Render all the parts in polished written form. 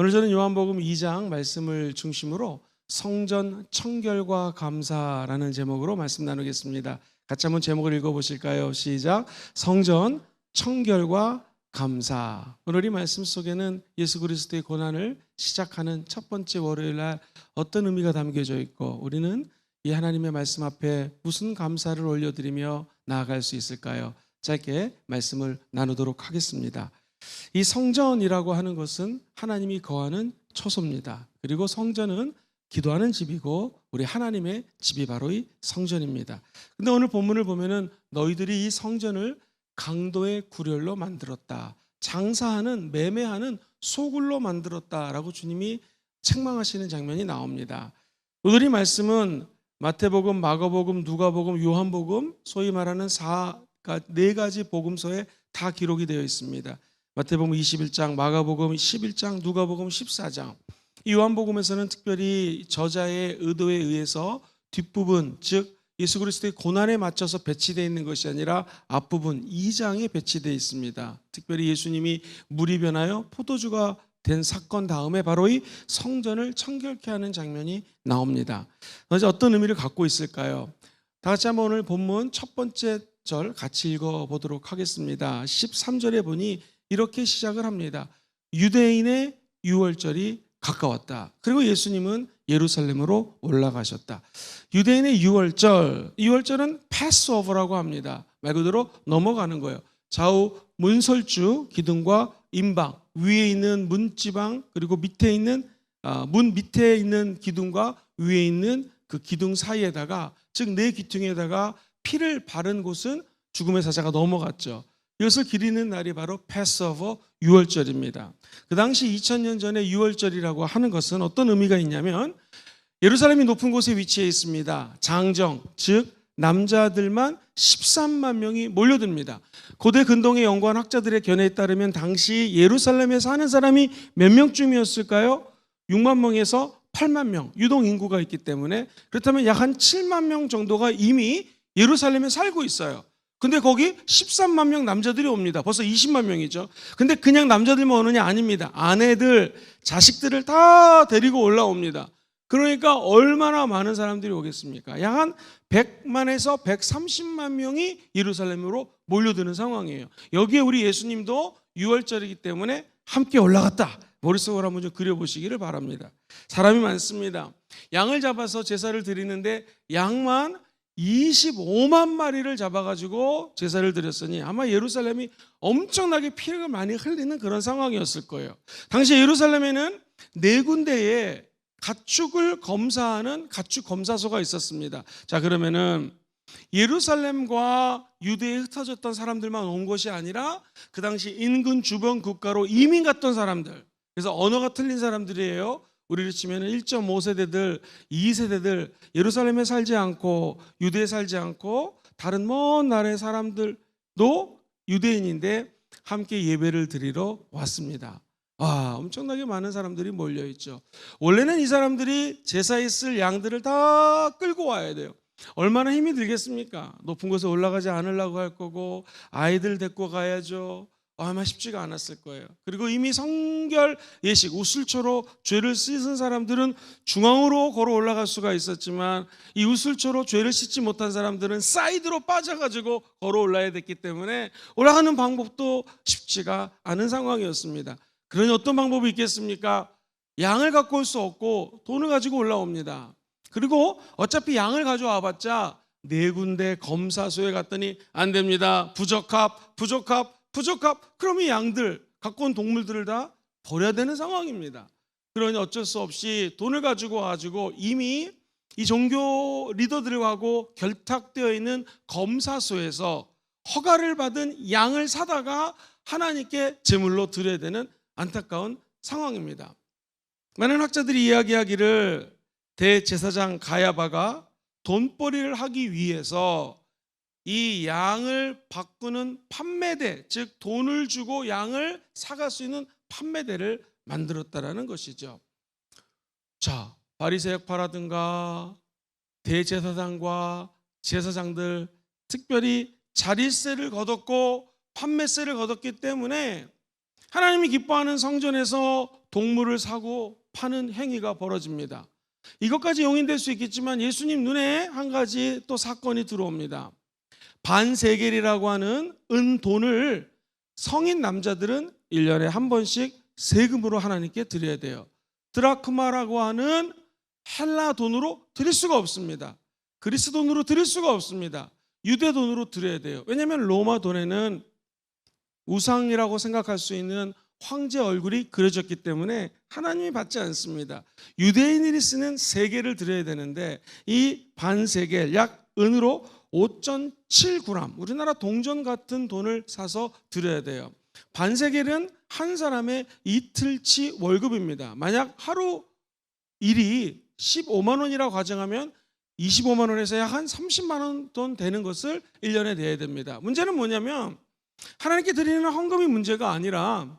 오늘 저는 요한복음 2장 말씀을 중심으로 성전 청결과 감사라는 제목으로 말씀 나누겠습니다. 같이 한번 제목을 읽어보실까요? 시작. 성전 청결과 감사. 오늘 이 말씀 속에는 예수 그리스도의 고난을 시작하는 첫 번째 월요일 날 어떤 의미가 담겨져 있고, 우리는 이 하나님의 말씀 앞에 무슨 감사를 올려드리며 나아갈 수 있을까요? 짧게 말씀을 나누도록 하겠습니다. 이 성전이라고 하는 것은 하나님이 거하는 처소입니다. 그리고 성전은 기도하는 집이고 우리 하나님의 집이 바로 이 성전입니다. 근데 오늘 본문을 보면은 너희들이 이 성전을 강도의 구렬로 만들었다, 장사하는 매매하는 소굴로 만들었다라고 주님이 책망하시는 장면이 나옵니다. 오늘 이 말씀은 마태복음, 마가복음, 누가복음, 요한복음, 소위 말하는 네 가지 복음서에 다 기록이 되어 있습니다. 마태복음 21장, 마가복음 11장, 누가복음 14장. 이 요한복음에서는 특별히 저자의 의도에 의해서 뒷부분, 즉 예수 그리스도의 고난에 맞춰서 배치되어 있는 것이 아니라 앞부분 2장에 배치되어 있습니다. 특별히 예수님이 물이 변하여 포도주가 된 사건 다음에 바로 이 성전을 청결케 하는 장면이 나옵니다. 어떤 의미를 갖고 있을까요? 다 같이 한번 오늘 본문 첫 번째 절 같이 읽어보도록 하겠습니다. 13절에 보니 이렇게 시작을 합니다. 유대인의 유월절이 가까웠다. 그리고 예수님은 예루살렘으로 올라가셨다. 유대인의 유월절은 패스오버라고 합니다. 말 그대로 넘어가는 거예요. 좌우 문설주 기둥과 임방, 위에 있는 문지방, 그리고 밑에 있는 문 밑에 있는 기둥과 위에 있는 그 기둥 사이에다가, 즉 네 기둥에다가 피를 바른 곳은 죽음의 사자가 넘어갔죠. 이것을 기리는 날이 바로 패스오버 유월절입니다. 그 당시 2000년 전에 유월절이라고 하는 것은 어떤 의미가 있냐면, 예루살렘이 높은 곳에 위치해 있습니다. 장정, 즉 남자들만 13만 명이 몰려듭니다. 고대 근동의 연구한 학자들의 견해에 따르면 당시 예루살렘에 사는 사람이 몇 명쯤이었을까요? 6만 명에서 8만 명, 유동 인구가 있기 때문에, 그렇다면 약 한 7만 명 정도가 이미 예루살렘에 살고 있어요. 근데 거기 13만 명 남자들이 옵니다. 벌써 20만 명이죠. 근데 그냥 남자들만 오느냐? 아닙니다. 아내들, 자식들을 다 데리고 올라옵니다. 그러니까 얼마나 많은 사람들이 오겠습니까? 약 한 100만에서 130만 명이 예루살렘으로 몰려드는 상황이에요. 여기에 우리 예수님도 유월절이기 때문에 함께 올라갔다. 머릿속으로 한번 좀 그려보시기를 바랍니다. 사람이 많습니다. 양을 잡아서 제사를 드리는데 양만 25만 마리를 잡아가지고 제사를 드렸으니 아마 예루살렘이 엄청나게 피를 많이 흘리는 그런 상황이었을 거예요. 당시 예루살렘에는 네 군데에 가축을 검사하는 가축 검사소가 있었습니다. 자, 그러면은 예루살렘과 유대에 흩어졌던 사람들만 온 것이 아니라 그 당시 인근 주변 국가로 이민 갔던 사람들, 그래서 언어가 틀린 사람들이에요. 우리를 치면 1.5세대들, 2세대들, 예루살렘에 살지 않고 유대에 살지 않고 다른 먼 나라의 사람들도 유대인인데 함께 예배를 드리러 왔습니다. 엄청나게 많은 사람들이 몰려있죠. 원래는 이 사람들이 제사에 쓸 양들을 다 끌고 와야 돼요. 얼마나 힘이 들겠습니까? 높은 곳에 올라가지 않으려고 할 거고, 아이들 데리고 가야죠. 아마 쉽지가 않았을 거예요. 그리고 이미 성결 예식, 우슬초로 죄를 씻은 사람들은 중앙으로 걸어 올라갈 수가 있었지만, 이 우슬초로 죄를 씻지 못한 사람들은 사이드로 빠져가지고 걸어 올라야 됐기 때문에 올라가는 방법도 쉽지가 않은 상황이었습니다. 그러니 어떤 방법이 있겠습니까? 양을 갖고 올 수 없고 돈을 가지고 올라옵니다. 그리고 어차피 양을 가져와봤자 네 군데 검사소에 갔더니 안 됩니다. 부적합. 그럼 이 양들, 갖고 온 동물들을 다 버려야 되는 상황입니다. 그러니 어쩔 수 없이 돈을 가지고 와가지고 이미 이 종교 리더들하고 결탁되어 있는 검사소에서 허가를 받은 양을 사다가 하나님께 제물로 드려야 되는 안타까운 상황입니다. 많은 학자들이 이야기하기를 대제사장 가야바가 돈벌이를 하기 위해서 이 양을 바꾸는 판매대, 즉 돈을 주고 양을 사갈 수 있는 판매대를 만들었다라는 것이죠. 자, 바리새파라든가 대제사장과 제사장들, 특별히 자릿세를 거뒀고 판매세를 거뒀기 때문에 하나님이 기뻐하는 성전에서 동물을 사고 파는 행위가 벌어집니다. 이것까지 용인될 수 있겠지만 예수님 눈에 한 가지 또 사건이 들어옵니다. 반세겔이라고 하는 은돈을 성인 남자들은 1년에 한 번씩 세금으로 하나님께 드려야 돼요. 드라크마라고 하는 헬라 돈으로 드릴 수가 없습니다. 그리스 돈으로 드릴 수가 없습니다. 유대 돈으로 드려야 돼요. 왜냐하면 로마 돈에는 우상이라고 생각할 수 있는 황제 얼굴이 그려졌기 때문에 하나님이 받지 않습니다. 유대인들이 쓰는 세겔을 드려야 되는데 이 반세겔, 약 은으로 5.7g, 우리나라 동전 같은 돈을 사서 드려야 돼요. 반세겔은 한 사람의 이틀치 월급입니다. 만약 하루 일이 15만 원이라고 가정하면 25만 원에서 약 한 30만 원 돈 되는 것을 1년에 내야 됩니다. 문제는 뭐냐면 하나님께 드리는 헌금이 문제가 아니라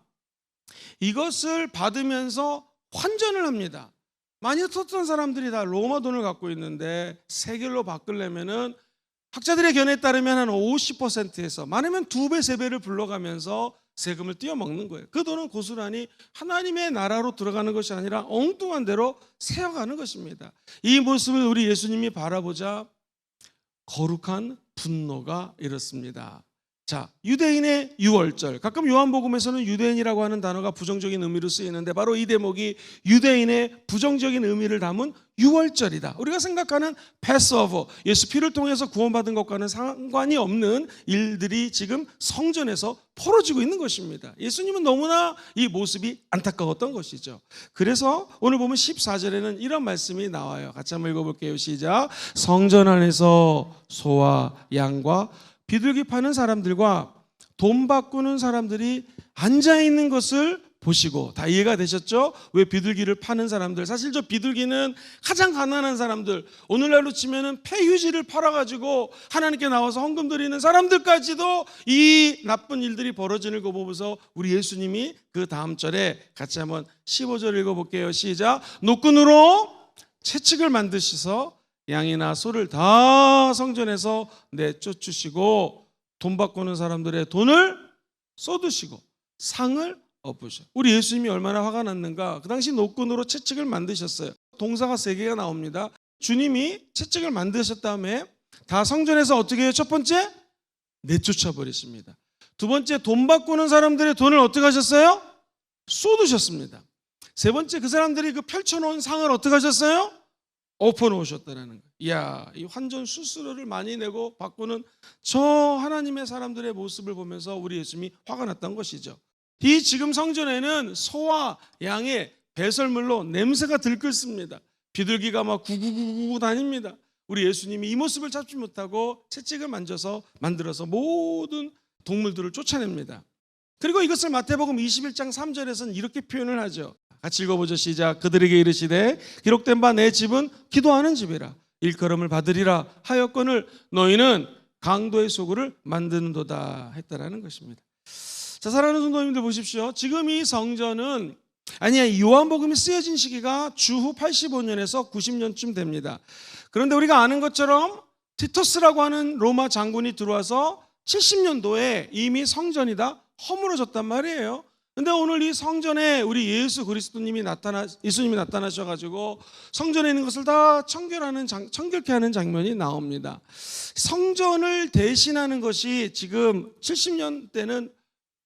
이것을 받으면서 환전을 합니다. 많이 어떤 사람들이 다 로마 돈을 갖고 있는데 세겔로 바꾸려면은 학자들의 견해에 따르면 한 50%에서 많으면 2배, 3배를 불러가면서 세금을 띄어먹는 거예요. 그 돈은 고스란히 하나님의 나라로 들어가는 것이 아니라 엉뚱한 대로 새어가는 것입니다. 이 모습을 우리 예수님이 바라보자 거룩한 분노가 일었습니다. 자, 유대인의 유월절. 가끔 요한복음에서는 유대인이라고 하는 단어가 부정적인 의미로 쓰이는데 바로 이 대목이 유대인의 부정적인 의미를 담은 유월절이다. 우리가 생각하는 패스오버, 예수 피를 통해서 구원받은 것과는 상관이 없는 일들이 지금 성전에서 벌어지고 있는 것입니다. 예수님은 너무나 이 모습이 안타까웠던 것이죠. 그래서 오늘 보면 14절에는 이런 말씀이 나와요. 같이 한번 읽어볼게요. 시작. 성전 안에서 소와 양과 비둘기 파는 사람들과 돈 바꾸는 사람들이 앉아있는 것을 보시고, 다 이해가 되셨죠? 왜 비둘기를 파는 사람들, 사실 저 비둘기는 가장 가난한 사람들, 오늘날로 치면은 폐휴지를 팔아가지고 하나님께 나와서 헌금 드리는 사람들까지도 이 나쁜 일들이 벌어지는 거 보면서 우리 예수님이 그 다음 절에 같이 한번 15절 읽어볼게요. 시작. 노끈으로 채찍을 만드셔서 양이나 소를 다 성전에서 내쫓으시고 돈 바꾸는 사람들의 돈을 쏟으시고 상을 엎으셔. 우리 예수님이 얼마나 화가 났는가. 그 당시 노끈으로 채찍을 만드셨어요. 동사가 3개가 나옵니다. 주님이 채찍을 만드셨 다음에 다 성전에서 어떻게 해요? 첫 번째, 내쫓아 버리십니다. 두 번째, 돈 바꾸는 사람들의 돈을 어떻게 하셨어요? 쏟으셨습니다. 세 번째, 그 사람들이 그 펼쳐놓은 상을 어떻게 하셨어요? 엎어놓으셨다는 거예요. 이야, 이 환전 수수료를 많이 내고 바꾸는 저 하나님의 사람들의 모습을 보면서 우리 예수님이 화가 났던 것이죠. 이 지금 성전에는 소와 양의 배설물로 냄새가 들끓습니다. 비둘기가 막 구구구구 다닙니다. 우리 예수님이 이 모습을 잡지 못하고 채찍을 만들어서 모든 동물들을 쫓아냅니다. 그리고 이것을 마태복음 21장 3절에서는 이렇게 표현을 하죠. 같이 읽어보죠. 시작. 그들에게 이르시되 기록된 바 내 집은 기도하는 집이라. 일컬음을 받으리라 하였거늘 너희는 강도의 소굴을 만드는도다 했다라는 것입니다. 자, 사랑하는 성도님들 보십시오. 지금 이 성전은 요한복음이 쓰여진 시기가 주후 85년에서 90년쯤 됩니다. 그런데 우리가 아는 것처럼 티토스라고 하는 로마 장군이 들어와서 70년도에 이미 성전이 다 허물어졌단 말이에요. 근데 오늘 이 성전에 우리 예수님이 나타나셔가지고 성전에 있는 것을 다 청결케 하는 장면이 나옵니다. 성전을 대신하는 것이 지금 70년 때는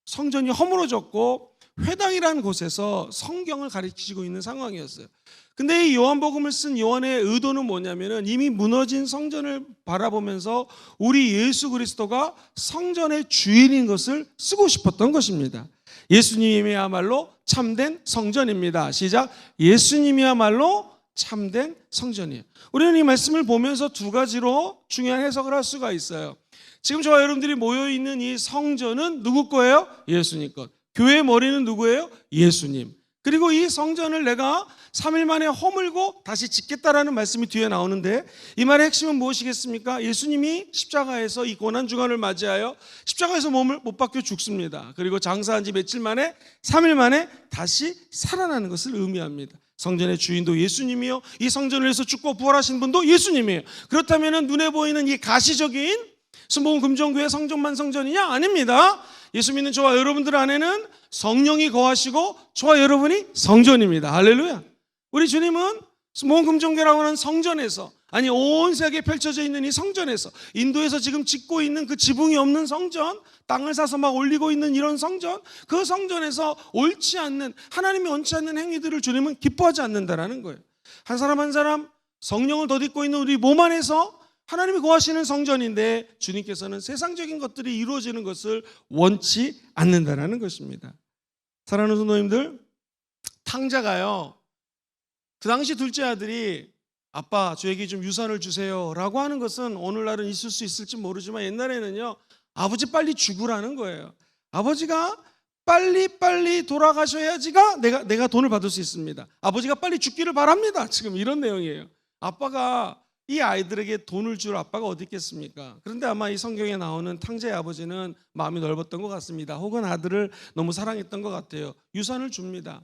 성전이 허물어졌고 회당이라는 곳에서 성경을 가르치고 있는 상황이었어요. 근데 이 요한복음을 쓴 요한의 의도는 뭐냐면은 이미 무너진 성전을 바라보면서 우리 예수 그리스도가 성전의 주인인 것을 쓰고 싶었던 것입니다. 예수님이야말로 참된 성전입니다. 시작. 예수님이야말로 참된 성전이에요. 우리는 이 말씀을 보면서 두 가지로 중요한 해석을 할 수가 있어요. 지금 저와 여러분들이 모여있는 이 성전은 누구 거예요? 예수님 것. 교회의 머리는 누구예요? 예수님. 그리고 이 성전을 내가 3일 만에 허물고 다시 짓겠다라는 말씀이 뒤에 나오는데 이 말의 핵심은 무엇이겠습니까? 예수님이 십자가에서 이 고난주간을 맞이하여 십자가에서 몸을 못 박혀 죽습니다. 그리고 장사한 지 며칠 만에 3일 만에 다시 살아나는 것을 의미합니다. 성전의 주인도 예수님이요, 이 성전을 위해서 죽고 부활하신 분도 예수님이에요. 그렇다면 눈에 보이는 이 가시적인 순복음 금정교회 성전만 성전이냐? 아닙니다. 예수 믿는 저와 여러분들 안에는 성령이 거하시고 저와 여러분이 성전입니다. 할렐루야. 우리 주님은 순복음 금정교회라고 하는 성전에서, 아니 온 세계에 펼쳐져 있는 이 성전에서, 인도에서 지금 짓고 있는 그 지붕이 없는 성전, 땅을 사서 막 올리고 있는 이런 성전, 그 성전에서 옳지 않는, 하나님이 원치 않는 행위들을 주님은 기뻐하지 않는다라는 거예요. 한 사람 한 사람 성령을 덧입고 있는 우리 몸 안에서 하나님이 거하시는 성전인데, 주님께서는 세상적인 것들이 이루어지는 것을 원치 않는다라는 것입니다. 사랑하는 성도님들, 탕자가요, 그 당시 둘째 아들이 아빠 저에게 좀 유산을 주세요 라고 하는 것은 오늘날은 있을 수 있을지 모르지만, 옛날에는요 아버지 빨리 죽으라는 거예요. 아버지가 빨리 돌아가셔야지가 내가 돈을 받을 수 있습니다. 아버지가 빨리 죽기를 바랍니다. 지금 이런 내용이에요. 아빠가 이 아이들에게 돈을 줄 아빠가 어디 있겠습니까? 그런데 아마 이 성경에 나오는 탕자의 아버지는 마음이 넓었던 것 같습니다. 혹은 아들을 너무 사랑했던 것 같아요. 유산을 줍니다.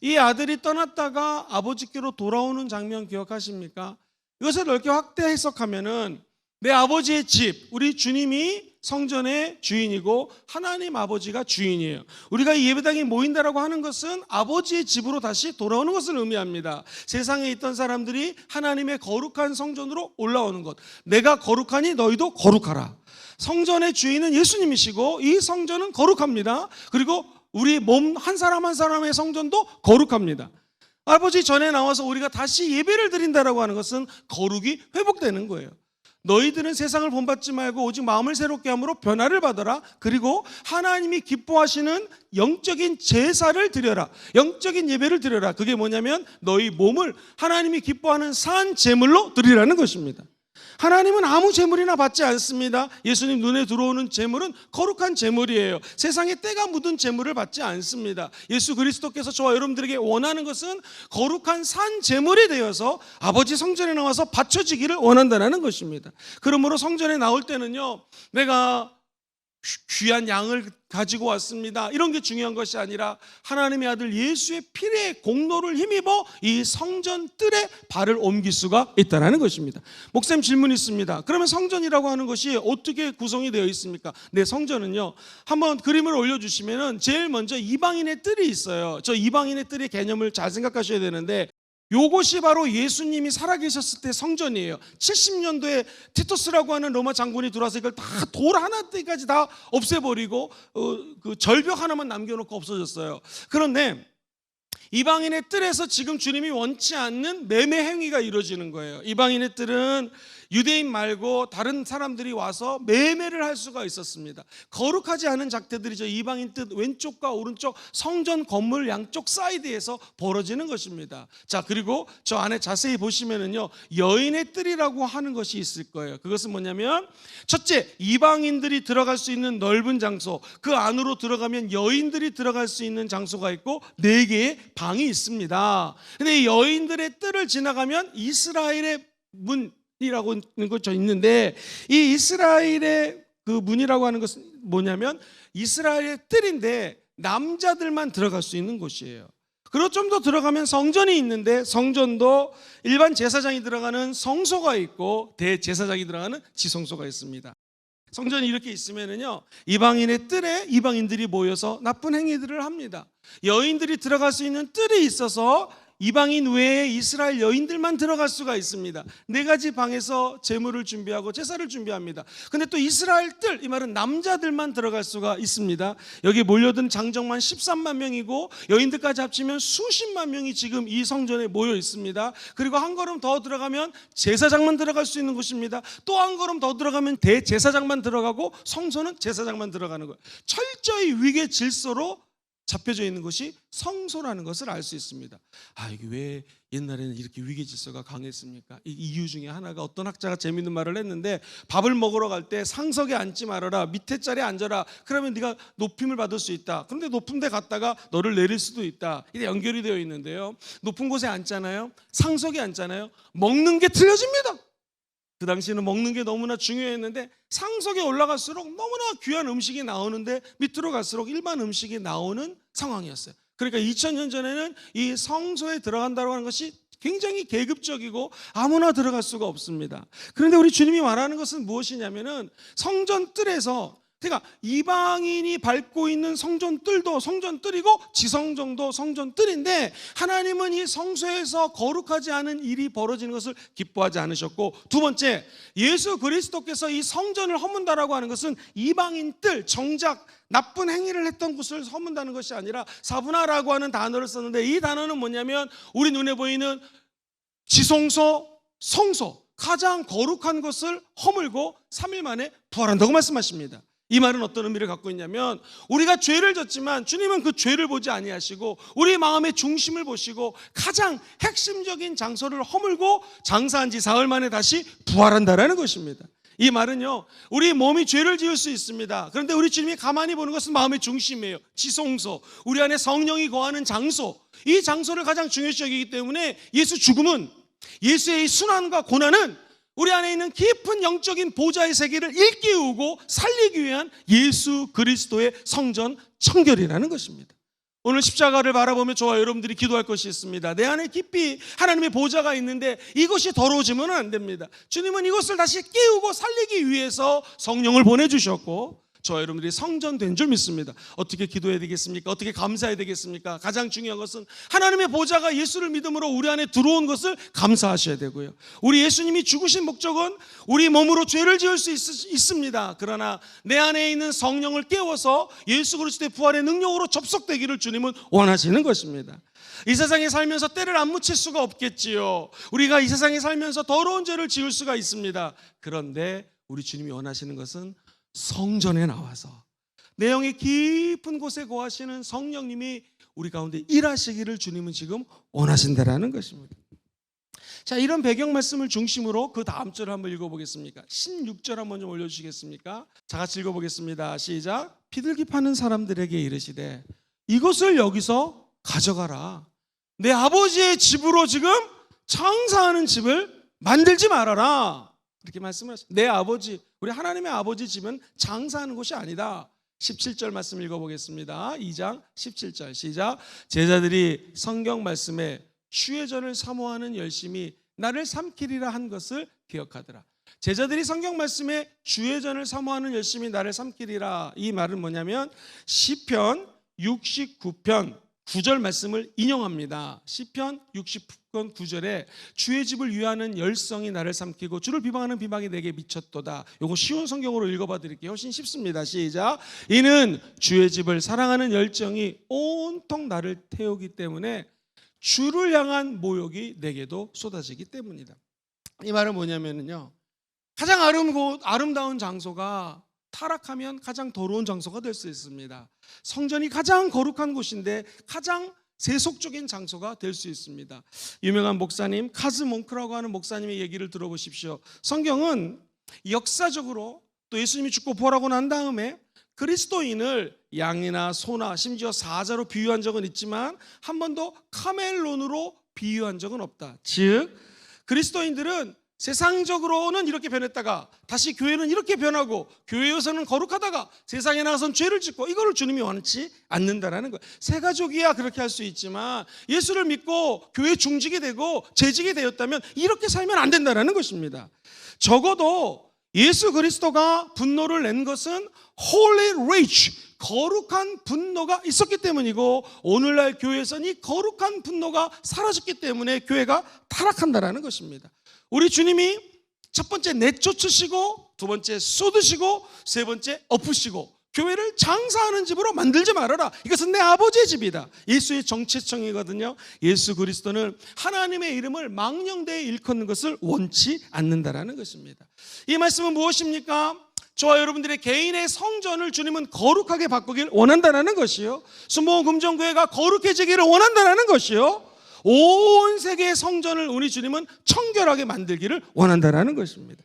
이 아들이 떠났다가 아버지께로 돌아오는 장면 기억하십니까? 이것을 넓게 확대 해석하면은, 내 아버지의 집, 우리 주님이 성전의 주인이고 하나님 아버지가 주인이에요. 우리가 이 예배당에 모인다라고 하는 것은 아버지의 집으로 다시 돌아오는 것을 의미합니다. 세상에 있던 사람들이 하나님의 거룩한 성전으로 올라오는 것. 내가 거룩하니 너희도 거룩하라. 성전의 주인은 예수님이시고 이 성전은 거룩합니다. 그리고 우리 몸 한 사람 한 사람의 성전도 거룩합니다. 아버지 전에 나와서 우리가 다시 예배를 드린다라고 하는 것은 거룩이 회복되는 거예요. 너희들은 세상을 본받지 말고 오직 마음을 새롭게 함으로 변화를 받아라. 그리고 하나님이 기뻐하시는 영적인 제사를 드려라. 영적인 예배를 드려라. 그게 뭐냐면 너희 몸을 하나님이 기뻐하는 산 제물로 드리라는 것입니다. 하나님은 아무 제물이나 받지 않습니다. 예수님 눈에 들어오는 제물은 거룩한 제물이에요. 세상에 때가 묻은 제물을 받지 않습니다. 예수 그리스도께서 저와 여러분들에게 원하는 것은 거룩한 산 제물이 되어서 아버지 성전에 나와서 바쳐지기를 원한다는 것입니다. 그러므로 성전에 나올 때는요, 내가 귀한 양을 가지고 왔습니다, 이런 게 중요한 것이 아니라 하나님의 아들 예수의 피의 공로를 힘입어 이 성전 뜰에 발을 옮길 수가 있다는 것입니다. 목사님 질문이 있습니다. 그러면 성전이라고 하는 것이 어떻게 구성이 되어 있습니까? 네, 성전은요, 한번 그림을 올려주시면 제일 먼저 이방인의 뜰이 있어요. 저 이방인의 뜰의 개념을 잘 생각하셔야 되는데, 요것이 바로 예수님이 살아계셨을 때 성전이에요. 70년도에 티토스라고 하는 로마 장군이 들어와서 이걸 다 돌 하나까지 다 없애버리고 그 절벽 하나만 남겨놓고 없어졌어요. 그런데 이방인의 뜰에서 지금 주님이 원치 않는 매매 행위가 이루어지는 거예요. 이방인의 뜰은 유대인 말고 다른 사람들이 와서 매매를 할 수가 있었습니다. 거룩하지 않은 작태들이 저 이방인 뜰 왼쪽과 오른쪽 성전 건물 양쪽 사이드에서 벌어지는 것입니다. 자, 그리고 저 안에 자세히 보시면은요, 여인의 뜰이라고 하는 것이 있을 거예요. 그것은 뭐냐면, 첫째, 이방인들이 들어갈 수 있는 넓은 장소, 그 안으로 들어가면 여인들이 들어갈 수 있는 장소가 있고 4개의 방이 있습니다. 근데 이 여인들의 뜰을 지나가면 이스라엘의 문이라고 하는 거 있는데, 이 이스라엘의 그 문이라고 하는 것은 뭐냐면 이스라엘의 뜰인데 남자들만 들어갈 수 있는 곳이에요. 그리고 좀 더 들어가면 성전이 있는데, 성전도 일반 제사장이 들어가는 성소가 있고 대제사장이 들어가는 지성소가 있습니다. 성전이 이렇게 있으면은요, 이방인의 뜰에 이방인들이 모여서 나쁜 행위들을 합니다. 여인들이 들어갈 수 있는 뜰이 있어서 이방인 외에 이스라엘 여인들만 들어갈 수가 있습니다. 4가지 방에서 제물을 준비하고 제사를 준비합니다. 근데 또 이스라엘 뜰, 이 말은 남자들만 들어갈 수가 있습니다. 여기 몰려든 장정만 13만 명이고 여인들까지 합치면 수십만 명이 지금 이 성전에 모여 있습니다. 그리고 한 걸음 더 들어가면 제사장만 들어갈 수 있는 곳입니다. 또 한 걸음 더 들어가면 대제사장만 들어가고 성소는 제사장만 들어가는 거예요. 철저히 위계 질서로 잡혀져 있는 것이 성소라는 것을 알 수 있습니다. 이게 왜 옛날에는 이렇게 위계 질서가 강했습니까? 이 이유 중에 하나가, 어떤 학자가 재밌는 말을 했는데, 밥을 먹으러 갈 때 상석에 앉지 말아라, 밑에 자리에 앉아라, 그러면 네가 높임을 받을 수 있다. 그런데 높은 데 갔다가 너를 내릴 수도 있다. 이게 연결이 되어 있는데요, 높은 곳에 앉잖아요, 상석에 앉잖아요, 먹는 게 틀려집니다. 그 당시에는 먹는 게 너무나 중요했는데, 상석에 올라갈수록 너무나 귀한 음식이 나오는데 밑으로 갈수록 일반 음식이 나오는 상황이었어요. 그러니까 2000년 전에는 이 성소에 들어간다고 하는 것이 굉장히 계급적이고 아무나 들어갈 수가 없습니다. 그런데 우리 주님이 말하는 것은 무엇이냐면은 성전 뜰에서, 그러니까 이방인이 밟고 있는 성전 뜰도 성전 뜰이고 지성정도 성전 뜰인데, 하나님은 이 성소에서 거룩하지 않은 일이 벌어지는 것을 기뻐하지 않으셨고, 두 번째, 예수 그리스도께서 이 성전을 허문다라고 하는 것은 이방인 뜰, 정작 나쁜 행위를 했던 곳을 허문다는 것이 아니라 사브나라고 하는 단어를 썼는데, 이 단어는 뭐냐면 우리 눈에 보이는 지성소, 성소, 가장 거룩한 것을 허물고 3일 만에 부활한다고 말씀하십니다. 이 말은 어떤 의미를 갖고 있냐면, 우리가 죄를 졌지만 주님은 그 죄를 보지 아니하시고 우리 마음의 중심을 보시고 가장 핵심적인 장소를 허물고 장사한 지 사흘 만에 다시 부활한다라는 것입니다. 이 말은요, 우리 몸이 죄를 지을 수 있습니다. 그런데 우리 주님이 가만히 보는 것은 마음의 중심이에요. 지성소, 우리 안에 성령이 거하는 장소, 이 장소를 가장 중요시 여기기 때문에 예수 죽음은, 예수의 이 순환과 고난은 우리 안에 있는 깊은 영적인 보좌의 세계를 일깨우고 살리기 위한 예수 그리스도의 성전 청결이라는 것입니다. 오늘 십자가를 바라보며 저와 여러분들이 기도할 것이 있습니다. 내 안에 깊이 하나님의 보좌가 있는데 이것이 더러워지면 안 됩니다. 주님은 이것을 다시 깨우고 살리기 위해서 성령을 보내주셨고, 저와 여러분들이 성전된 줄 믿습니다. 어떻게 기도해야 되겠습니까? 어떻게 감사해야 되겠습니까? 가장 중요한 것은 하나님의 보좌가 예수를 믿음으로 우리 안에 들어온 것을 감사하셔야 되고요. 우리 예수님이 죽으신 목적은 우리 몸으로 죄를 지을 수 있습니다. 그러나 내 안에 있는 성령을 깨워서 예수 그리스도의 부활의 능력으로 접속되기를 주님은 원하시는 것입니다. 이 세상에 살면서 때를 안 묻힐 수가 없겠지요. 우리가 이 세상에 살면서 더러운 죄를 지을 수가 있습니다. 그런데 우리 주님이 원하시는 것은 성전에 나와서 내 영의 깊은 곳에 거하시는 성령님이 우리 가운데 일하시기를 주님은 지금 원하신다라는 것입니다. 자, 이런 배경 말씀을 중심으로 그 다음 절을 한번 읽어보겠습니까? 16절 한번 좀 올려주시겠습니까? 자, 같이 읽어보겠습니다. 시작. 비둘기 파는 사람들에게 이르시되 이것을 여기서 가져가라. 내 아버지의 집으로 지금 장사하는 집을 만들지 말아라. 이렇게 말씀하셨어요. 내 아버지, 우리 하나님의 아버지 집은 장사하는 곳이 아니다. 17절 말씀 읽어보겠습니다. 2장 17절 시작. 제자들이 성경 말씀에 주의 전을 사모하는 열심이 나를 삼키리라 한 것을 기억하더라. 제자들이 성경 말씀에 주의 전을 사모하는 열심이 나를 삼키리라, 이 말은 뭐냐면 시편 69편 9절 말씀을 인용합니다. 시편 60편 9절에 주의 집을 위하는 열성이 나를 삼키고 주를 비방하는 비방이 내게 미쳤도다. 이거 쉬운 성경으로 읽어봐 드릴게요. 훨씬 쉽습니다. 시작. 이는 주의 집을 사랑하는 열정이 온통 나를 태우기 때문에 주를 향한 모욕이 내게도 쏟아지기 때문이다. 이 말은 뭐냐면요, 가장 아름다운 장소가 타락하면 가장 더러운 장소가 될 수 있습니다. 성전이 가장 거룩한 곳인데 가장 세속적인 장소가 될 수 있습니다. 유명한 목사님 카즈 몽크라고 하는 목사님의 얘기를 들어보십시오. 성경은 역사적으로 또 예수님이 죽고 부활하고 난 다음에 그리스도인을 양이나 소나 심지어 사자로 비유한 적은 있지만 한 번도 카멜론으로 비유한 적은 없다. 즉 그리스도인들은 세상적으로는 이렇게 변했다가 다시 교회는 이렇게 변하고 교회에서는 거룩하다가 세상에 나가서는 죄를 짓고, 이거를 주님이 원치 않는다라는 거예요. 새 가족이야 그렇게 할 수 있지만 예수를 믿고 교회 중직이 되고 재직이 되었다면 이렇게 살면 안 된다라는 것입니다. 적어도 예수 그리스도가 분노를 낸 것은 Holy Rage, 거룩한 분노가 있었기 때문이고, 오늘날 교회에서는 이 거룩한 분노가 사라졌기 때문에 교회가 타락한다라는 것입니다. 우리 주님이 첫 번째 내쫓으시고, 두 번째 쏟으시고, 세 번째 엎으시고, 교회를 장사하는 집으로 만들지 말아라. 이것은 내 아버지의 집이다. 예수의 정체성이거든요. 예수 그리스도는 하나님의 이름을 망령되이 일컫는 것을 원치 않는다라는 것입니다. 이 말씀은 무엇입니까? 저와 여러분들의 개인의 성전을 주님은 거룩하게 바꾸길 원한다는 것이요, 순복음 금정교회가 거룩해지기를 원한다는 것이요, 온 세계의 성전을 우리 주님은 청결하게 만들기를 원한다는 것입니다.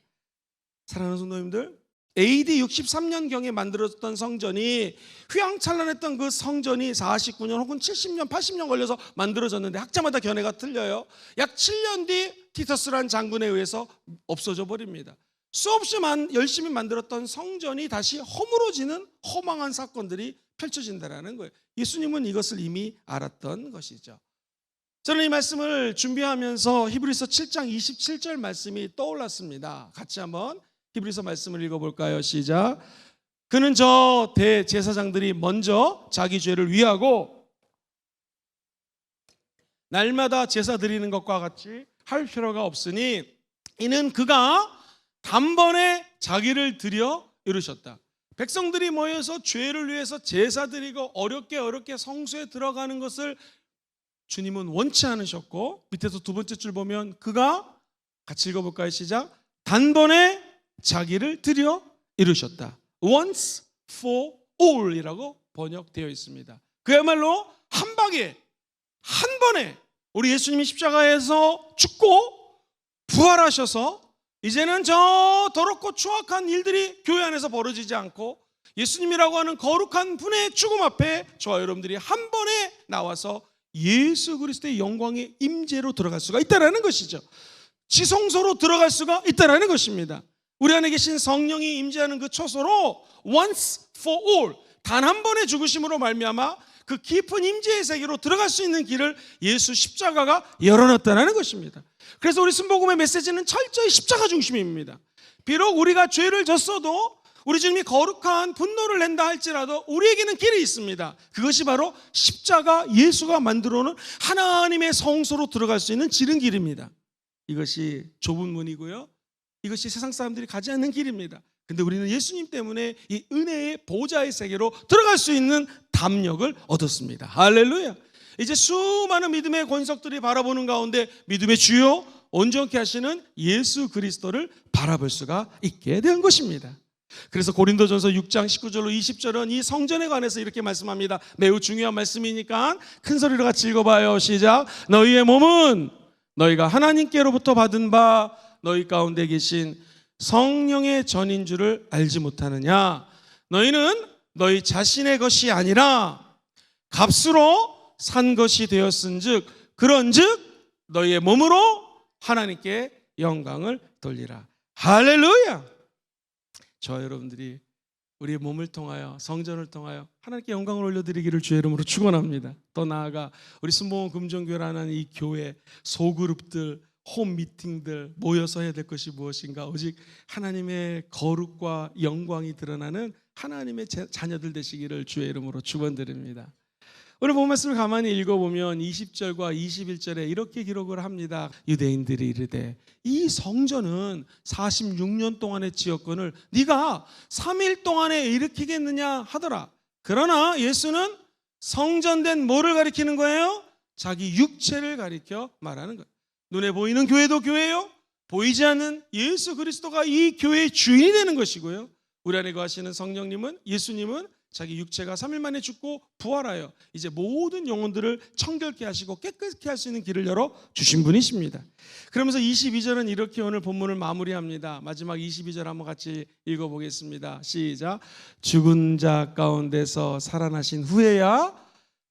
사랑하는 성도님들, AD 63년경에 만들어졌던 성전이, 휘황찬란했던 그 성전이 49년 혹은 70년, 80년 걸려서 만들어졌는데 학자마다 견해가 틀려요. 약 7년 뒤 티터스라는 장군에 의해서 없어져 버립니다. 수없이 열심히 만들었던 성전이 다시 허물어지는 허망한 사건들이 펼쳐진다는 거예요. 예수님은 이것을 이미 알았던 것이죠. 저는 이 말씀을 준비하면서 히브리서 7장 27절 말씀이 떠올랐습니다. 같이 한번 히브리서 말씀을 읽어볼까요? 시작. 그는 저 대제사장들이 먼저 자기 죄를 위하고 날마다 제사 드리는 것과 같이 할 필요가 없으니 이는 그가 단번에 자기를 드려 이루셨다. 백성들이 모여서 죄를 위해서 제사 드리고 어렵게 성소에 들어가는 것을 주님은 원치 않으셨고, 밑에서 두 번째 줄 보면 그가, 같이 읽어볼까요? 시작. 단번에 자기를 드려 이루셨다. Once for all 이라고 번역되어 있습니다. 그야말로 한 방에, 한 번에 우리 예수님이 십자가에서 죽고 부활하셔서 이제는 저 더럽고 추악한 일들이 교회 안에서 벌어지지 않고 예수님이라고 하는 거룩한 분의 죽음 앞에 저와 여러분들이 한 번에 나와서 예수 그리스도의 영광의 임재로 들어갈 수가 있다는 것이죠. 지성소로 들어갈 수가 있다는 것입니다. 우리 안에 계신 성령이 임재하는 그 처소로 once for all, 단 한 번의 죽으심으로 말미암아 그 깊은 임재의 세계로 들어갈 수 있는 길을 예수 십자가가 열어놨다는 것입니다. 그래서 우리 순복음의 메시지는 철저히 십자가 중심입니다. 비록 우리가 죄를 졌어도, 우리 주님이 거룩한 분노를 낸다 할지라도 우리에게는 길이 있습니다. 그것이 바로 십자가 예수가 만들어놓은 하나님의 성소로 들어갈 수 있는 지름길입니다. 이것이 좁은 문이고요, 이것이 세상 사람들이 가지 않는 길입니다. 근데 우리는 예수님 때문에 이 은혜의 보좌의 세계로 들어갈 수 있는 담력을 얻었습니다. 할렐루야. 이제 수많은 믿음의 권석들이 바라보는 가운데 믿음의 주요 온전케 하시는 예수 그리스도를 바라볼 수가 있게 된 것입니다. 그래서 고린도전서 6장 19절로 20절은 이 성전에 관해서 이렇게 말씀합니다. 매우 중요한 말씀이니까 큰 소리로 같이 읽어봐요. 시작. 너희의 몸은 너희가 하나님께로부터 받은 바 너희 가운데 계신 성령의 전인 줄을 알지 못하느냐. 너희는 너희 자신의 것이 아니라 값으로 산 것이 되었은즉 그런즉 너희의 몸으로 하나님께 영광을 돌리라. 할렐루야. 저와 여러분들이 우리의 몸을 통하여, 성전을 통하여 하나님께 영광을 올려드리기를 주의 이름으로 축원합니다. 더 나아가 우리 순복음 금정교회라는 이 교회 소그룹들, 홈 미팅들 모여서 해야 될 것이 무엇인가? 오직 하나님의 거룩과 영광이 드러나는 하나님의 자녀들 되시기를 주의 이름으로 축원드립니다. 오늘 본 말씀을 가만히 읽어보면 20절과 21절에 이렇게 기록을 합니다. 유대인들이 이르되 이 성전은 46년 동안의 지역권을 네가 3일 동안에 일으키겠느냐 하더라. 그러나 예수는 성전된 뭐를 가리키는 거예요? 자기 육체를 가리켜 말하는 거예요. 눈에 보이는 교회도 교회요, 보이지 않는 예수 그리스도가 이 교회의 주인이 되는 것이고요, 우리 안에 거하시는 성령님은, 예수님은 자기 육체가 3일 만에 죽고 부활하여 이제 모든 영혼들을 청결케 하시고 깨끗게 할 수 있는 길을 열어주신 분이십니다. 그러면서 22절은 이렇게 오늘 본문을 마무리합니다. 마지막 22절 한번 같이 읽어보겠습니다. 시작. 죽은 자 가운데서 살아나신 후에야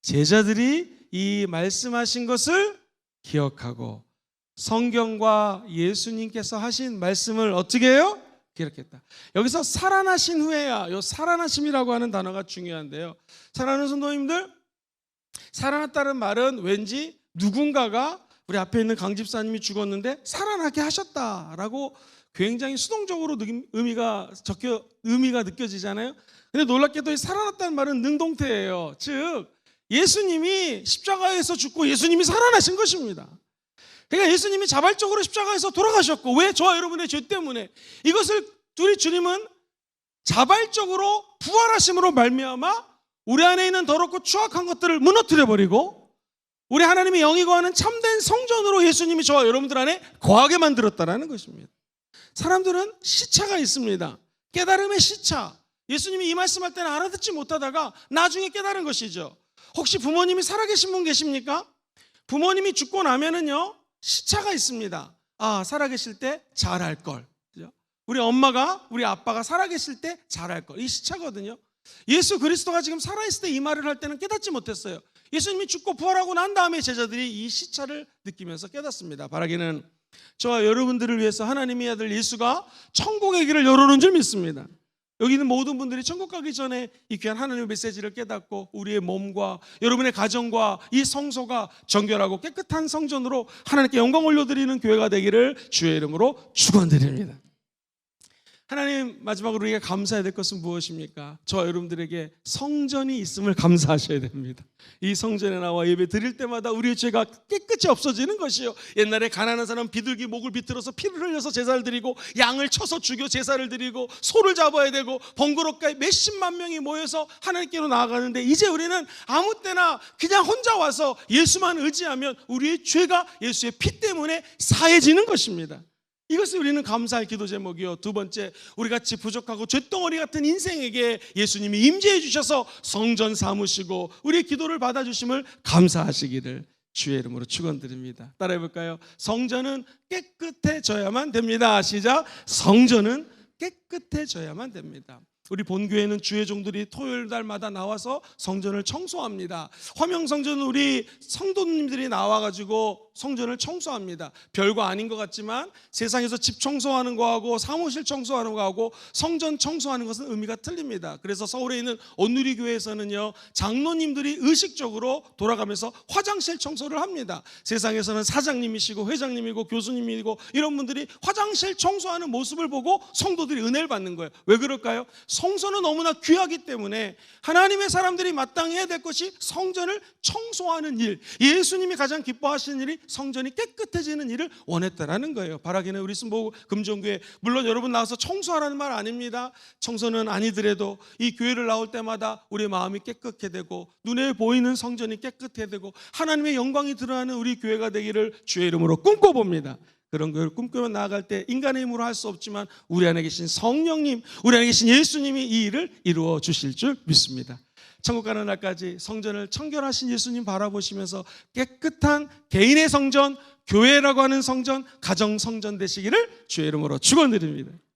제자들이 이 말씀하신 것을 기억하고 성경과 예수님께서 하신 말씀을 어떻게 해요? 기록했다. 여기서 살아나신 후에야, 요 살아나심이라고 하는 단어가 중요한데요, 사랑하는 성도님들, 살아났다는 말은 왠지 누군가가 우리 앞에 있는 강 집사님이 죽었는데 살아나게 하셨다라고 굉장히 수동적으로 의미가 느껴지잖아요. 근데 놀랍게도 이 살아났다는 말은 능동태예요. 즉 예수님이 십자가에서 죽고 예수님이 살아나신 것입니다. 그러니까 예수님이 자발적으로 십자가에서 돌아가셨고, 왜? 저와 여러분의 죄 때문에. 이것을 우리 주님은 자발적으로 부활하심으로 말미암아 우리 안에 있는 더럽고 추악한 것들을 무너뜨려버리고 우리 하나님의 영이 거하는 참된 성전으로 예수님이 저와 여러분들 안에 거하게 만들었다는 것입니다. 사람들은 시차가 있습니다. 깨달음의 시차. 예수님이 이 말씀할 때는 알아듣지 못하다가 나중에 깨달은 것이죠. 혹시 부모님이 살아계신 분 계십니까? 부모님이 죽고 나면은요 시차가 있습니다. 아, 살아계실 때 잘할 걸. 우리 엄마가, 우리 아빠가 살아계실 때 잘할 걸. 이 시차거든요. 예수 그리스도가 지금 살아있을 때 이 말을 할 때는 깨닫지 못했어요. 예수님이 죽고 부활하고 난 다음에 제자들이 이 시차를 느끼면서 깨닫습니다. 바라기는 저와 여러분들을 위해서 하나님의 아들 예수가 천국의 길을 열어놓은 줄 믿습니다. 여기 있는 모든 분들이 천국 가기 전에 이 귀한 하나님의 메시지를 깨닫고 우리의 몸과 여러분의 가정과 이 성소가 정결하고 깨끗한 성전으로 하나님께 영광 올려드리는 교회가 되기를 주의 이름으로 축원드립니다. 하나님, 마지막으로 우리가 감사해야 될 것은 무엇입니까? 저와 여러분들에게 성전이 있음을 감사하셔야 됩니다. 이 성전에 나와 예배 드릴 때마다 우리의 죄가 깨끗이 없어지는 것이요, 옛날에 가난한 사람 비둘기 목을 비틀어서 피를 흘려서 제사를 드리고 양을 쳐서 죽여 제사를 드리고 소를 잡아야 되고 번거롭게 몇십만 명이 모여서 하나님께로 나아가는데, 이제 우리는 아무 때나 그냥 혼자 와서 예수만 의지하면 우리의 죄가 예수의 피 때문에 사해지는 것입니다. 이것을 우리는 감사할 기도 제목이요. 두 번째, 우리 같이 부족하고 쇳덩어리 같은 인생에게 예수님이 임재해 주셔서 성전 삼으시고 우리의 기도를 받아주심을 감사하시기를 주의 이름으로 축원드립니다. 따라해 볼까요? 성전은 깨끗해져야만 됩니다. 시작. 성전은 깨끗해져야만 됩니다. 우리 본교회는 주의 종들이 토요일 날마다 나와서 성전을 청소합니다. 화명성전은 우리 성도님들이 나와가지고 성전을 청소합니다. 별거 아닌 것 같지만 세상에서 집 청소하는 거하고 사무실 청소하는 거하고 성전 청소하는 것은 의미가 틀립니다. 그래서 서울에 있는 온누리교회에서는요, 장로님들이 의식적으로 돌아가면서 화장실 청소를 합니다. 세상에서는 사장님이시고 회장님이고 교수님이고 이런 분들이 화장실 청소하는 모습을 보고 성도들이 은혜를 받는 거예요. 왜 그럴까요? 성소는 너무나 귀하기 때문에 하나님의 사람들이 마땅히 해야 될 것이 성전을 청소하는 일, 예수님이 가장 기뻐하시는 일이 성전이 깨끗해지는 일을 원했다라는 거예요. 바라기는 우리 순복 금종교회, 물론 여러분 나와서 청소하라는 말 아닙니다. 청소는 아니더라도 이 교회를 나올 때마다 우리의 마음이 깨끗해 되고 눈에 보이는 성전이 깨끗해 되고 하나님의 영광이 드러나는 우리 교회가 되기를 주의 이름으로 꿈꿔봅니다. 그런 교회를 꿈꾸며 나아갈 때 인간의 힘으로 할 수 없지만 우리 안에 계신 성령님, 우리 안에 계신 예수님이 이 일을 이루어 주실 줄 믿습니다. 천국 가는 날까지 성전을 청결하신 예수님 바라보시면서 깨끗한 개인의 성전, 교회라고 하는 성전, 가정 성전 되시기를 주의 이름으로 축원드립니다.